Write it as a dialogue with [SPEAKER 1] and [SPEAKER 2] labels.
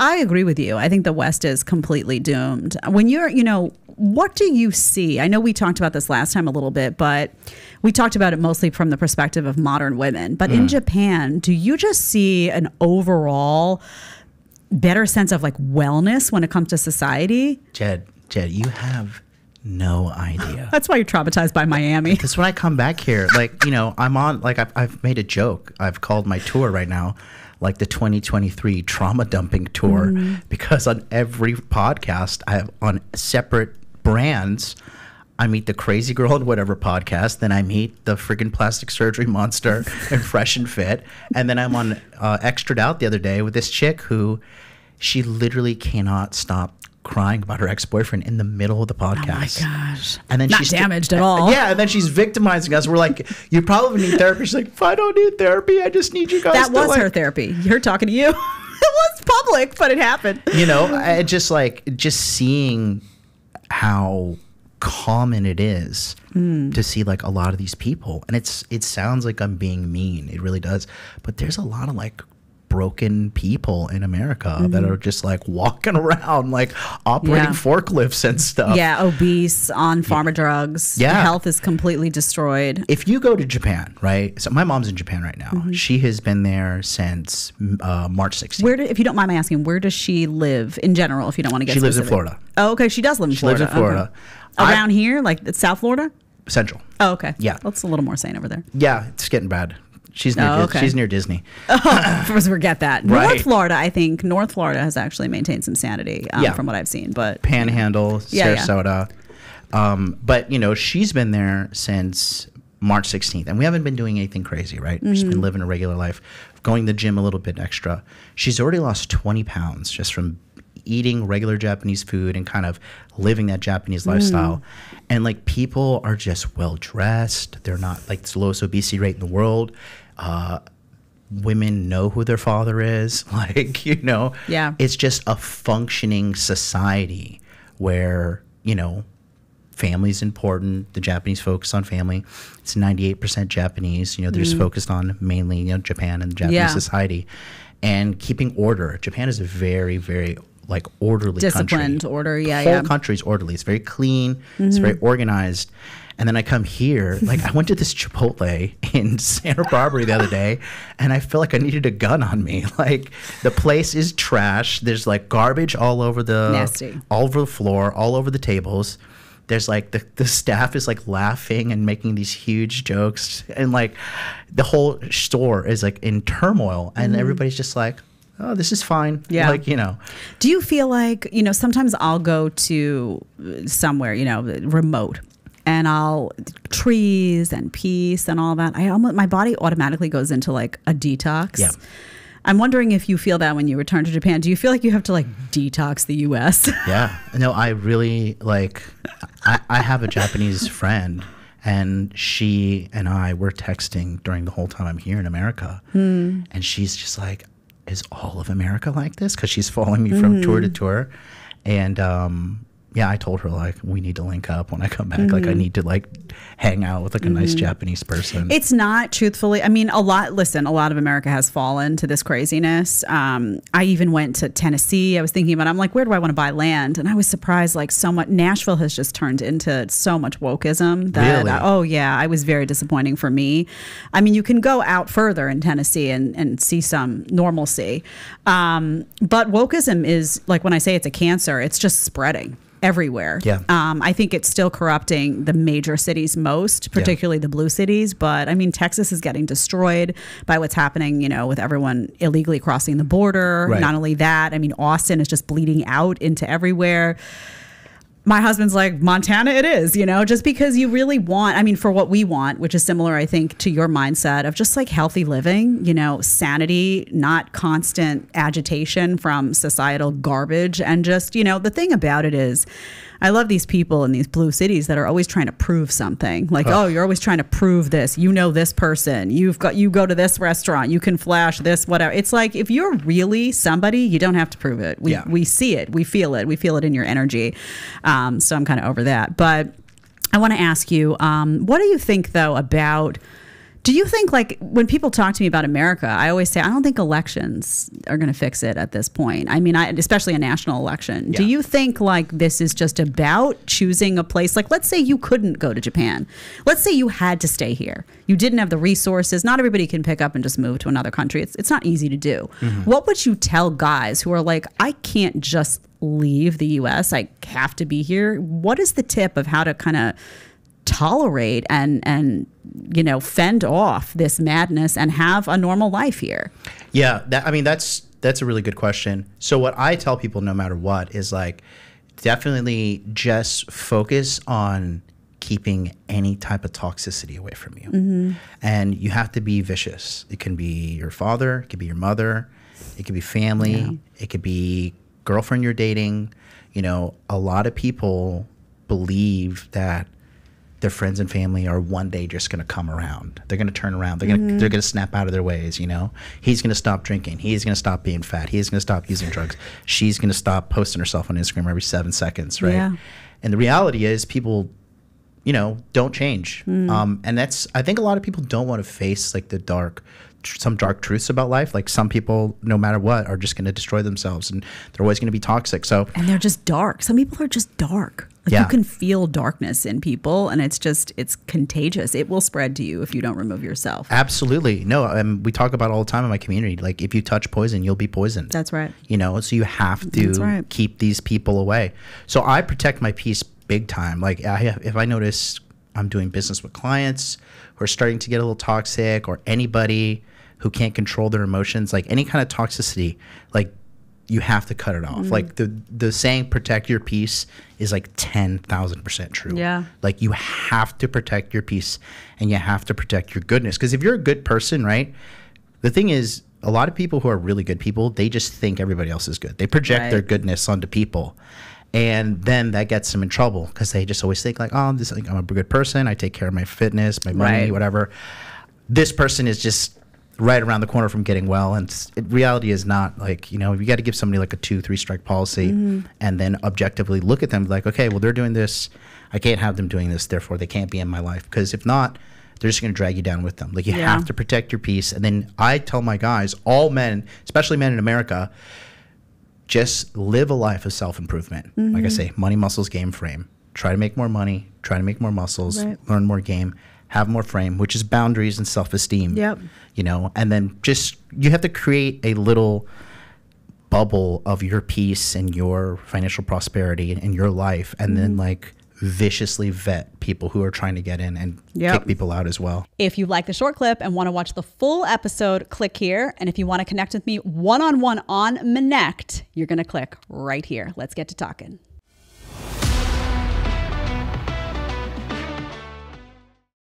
[SPEAKER 1] I agree with you. I think the West is completely doomed. When you're, what do you see? I know we talked about this last time a little bit, but we talked about it mostly from the perspective of modern women. But in Japan, do you just see an overall better sense of like wellness when it comes to society?
[SPEAKER 2] Jed, you have no idea.
[SPEAKER 1] That's why you're traumatized by Miami.
[SPEAKER 2] Because when I come back here, like, I'm on, like, I've made a joke. I've called my tour right now, like the 2023 trauma dumping tour, because on every podcast I have on separate brands, I meet the crazy girl in whatever podcast, then I meet the freaking plastic surgery monster in Fresh and Fit, and then I'm on Extra'd Out the other day with this chick who, she literally cannot stop crying about her ex-boyfriend in the middle of the podcast.
[SPEAKER 1] Oh my gosh.
[SPEAKER 2] And then
[SPEAKER 1] not
[SPEAKER 2] she's
[SPEAKER 1] damaged at all.
[SPEAKER 2] Yeah, and then she's victimizing us. We're like, you probably need therapy. She's like, if I don't need therapy, I just need you guys
[SPEAKER 1] that
[SPEAKER 2] to
[SPEAKER 1] was
[SPEAKER 2] like...
[SPEAKER 1] her therapy. Her talking to you. It was public, but it happened.
[SPEAKER 2] I just seeing how common it is to see like a lot of these people, and it sounds like I'm being mean, it really does, but there's a lot of like broken people in America that are just like walking around like operating forklifts and stuff.
[SPEAKER 1] Yeah, obese, on pharma drugs.
[SPEAKER 2] Yeah.
[SPEAKER 1] The health is completely destroyed.
[SPEAKER 2] If you go to Japan, right? So my mom's in Japan right now. She has been there since March 16th.
[SPEAKER 1] If you don't mind me asking, where does she live in general, if you don't want to get
[SPEAKER 2] She lives in
[SPEAKER 1] specific?
[SPEAKER 2] Florida.
[SPEAKER 1] Oh, okay. She does live in Florida.
[SPEAKER 2] She lives in Florida.
[SPEAKER 1] Okay. Around here? Like South Florida?
[SPEAKER 2] Central.
[SPEAKER 1] Oh, okay.
[SPEAKER 2] Yeah.
[SPEAKER 1] That's a little more sane over there.
[SPEAKER 2] Yeah, it's getting bad. She's near she's near Disney.
[SPEAKER 1] Oh, forget that.
[SPEAKER 2] Right.
[SPEAKER 1] North Florida, I think North Florida has actually maintained some sanity from what I've seen. But
[SPEAKER 2] Panhandle, Sarasota. But, she's been there since March 16th. And we haven't been doing anything crazy, right? She's been living a regular life, going to the gym a little bit extra. She's already lost 20 pounds just from eating regular Japanese food and kind of living that Japanese lifestyle. And like people are just well dressed. They're not like the lowest obesity rate in the world. Women know who their father is. Like,
[SPEAKER 1] Yeah.
[SPEAKER 2] It's just a functioning society where, family's important. The Japanese focus on family. It's 98% Japanese. They're just focused on mainly, Japan and Japanese society. And keeping order. Japan is a very, very like orderly
[SPEAKER 1] disciplined
[SPEAKER 2] country.
[SPEAKER 1] Order. Yeah.
[SPEAKER 2] The whole country's orderly. It's very clean. It's very organized. And then I come here, like I went to this Chipotle in Santa Barbara the other day, and I feel like I needed a gun on me. Like the place is trash. There's like garbage all over
[SPEAKER 1] Nasty.
[SPEAKER 2] all over the floor, all over the tables. There's like the staff is like laughing and making these huge jokes, and like the whole store is like in turmoil, and everybody's just like, oh, this is fine.
[SPEAKER 1] Yeah.
[SPEAKER 2] Like,
[SPEAKER 1] Do you feel like, sometimes I'll go to somewhere, remote, and trees and peace and all that. My body automatically goes into like a detox.
[SPEAKER 2] Yeah.
[SPEAKER 1] I'm wondering if you feel that when you return to Japan. Do you feel like you have to like detox the U.S.?
[SPEAKER 2] Yeah. No, I really like, I have a Japanese friend, and she and I were texting during the whole time I'm here in America. And she's just like, is all of America like this? Because she's following me from tour to tour. And I told her like, we need to link up when I come back. Like I need to like hang out with like a nice Japanese person.
[SPEAKER 1] It's not, truthfully. I mean, a lot of America has fallen to this craziness. I even went to Tennessee. I was thinking about, I'm like, where do I want to buy land? And I was surprised, like so much, Nashville has just turned into so much wokeism that,
[SPEAKER 2] Really?
[SPEAKER 1] I was very disappointing for me. I mean, you can go out further in Tennessee and see some normalcy. But wokeism is, like when I say it's a cancer, it's just spreading everywhere.
[SPEAKER 2] Yeah.
[SPEAKER 1] I think it's still corrupting the major cities most, particularly the blue cities. But I mean, Texas is getting destroyed by what's happening, with everyone illegally crossing the border.
[SPEAKER 2] Right.
[SPEAKER 1] Not only that, I mean, Austin is just bleeding out into everywhere. My husband's like, Montana it is, just because you really want, I mean, for what we want, which is similar, I think, to your mindset of just like healthy living, sanity, not constant agitation from societal garbage. And just, the thing about it is, I love these people in these blue cities that are always trying to prove something. Like, oh, you're always trying to prove this. This person. You go to this restaurant. You can flash this, whatever. It's like, if you're really somebody, you don't have to prove it. We see it. We feel it. We feel it in your energy. So I'm kind of over that. But I want to ask you, what do you think, though, about Do you think, like, when people talk to me about America, I always say, I don't think elections are going to fix it at this point. I mean, especially a national election. Yeah. Do you think, like, this is just about choosing a place? Like, let's say you couldn't go to Japan. Let's say you had to stay here. You didn't have the resources. Not everybody can pick up and just move to another country. It's not easy to do. Mm-hmm. What would you tell guys who are like, I can't just leave the U.S. I have to be here? What is the tip of how to kind of tolerate and you know, fend off this madness and have a normal life here?
[SPEAKER 2] Yeah, that's a really good question. So what I tell people, no matter what, is like, definitely just focus on keeping any type of toxicity away from you. Mm-hmm. And you have to be vicious. It can be your father, it could be your mother, it could be family, yeah. It could be girlfriend you're dating. You know, a lot of people believe that their friends and family are one day just going to come around. They're going to turn around. They're going to snap out of their ways, you know. He's going to stop drinking. He's going to stop being fat. He's going to stop using drugs. She's going to stop posting herself on Instagram every 7 seconds, right? Yeah. And the reality is people, you know, don't change. And that's, I think a lot of people don't want to face like some dark truths about life. Like some people, no matter what, are just going to destroy themselves and they're always going to be toxic. And
[SPEAKER 1] they're just dark. Some people are just dark. Like you can feel darkness in people, and it's contagious. It will spread to you if you don't remove yourself.
[SPEAKER 2] Absolutely. No, we talk about all the time in my community. Like if you touch poison, you'll be poisoned.
[SPEAKER 1] That's right.
[SPEAKER 2] You know, so you have to keep these people away. So I protect my peace big time. Like if I notice I'm doing business with clients who are starting to get a little toxic, or anybody who can't control their emotions, like any kind of toxicity, like you have to cut it off. Like the saying, protect your peace, is like 10,000% true.
[SPEAKER 1] Yeah.
[SPEAKER 2] Like you have to protect your peace and you have to protect your goodness. Because if you're a good person, right, the thing is, a lot of people who are really good people, they just think everybody else is good. They project their goodness onto people. And then that gets them in trouble because they just always think like, oh, I'm a good person. I take care of my fitness, my money, whatever. This person is just right around the corner from getting well. And reality is not like, you know, you got to give somebody like a 2-3 strike policy and then objectively look at them like, okay, well, they're doing this. I can't have them doing this. Therefore, they can't be in my life. Because if not, they're just going to drag you down with them. Like you have to protect your peace. And then I tell my guys, all men, especially men in America, just live a life of self-improvement. Like I say, money, muscles, game, frame. Try to make more money, try to make more muscles, learn more game, have more frame, which is boundaries and self-esteem.
[SPEAKER 1] Yep.
[SPEAKER 2] You know, and then just, you have to create a little bubble of your peace and your financial prosperity in your life, and then like viciously vet people who are trying to get in and kick people out as well.
[SPEAKER 1] If you like the short clip and want to watch the full episode, click here. And if you want to connect with me one-on-one on Connect, you're going to click right here. Let's get to talking.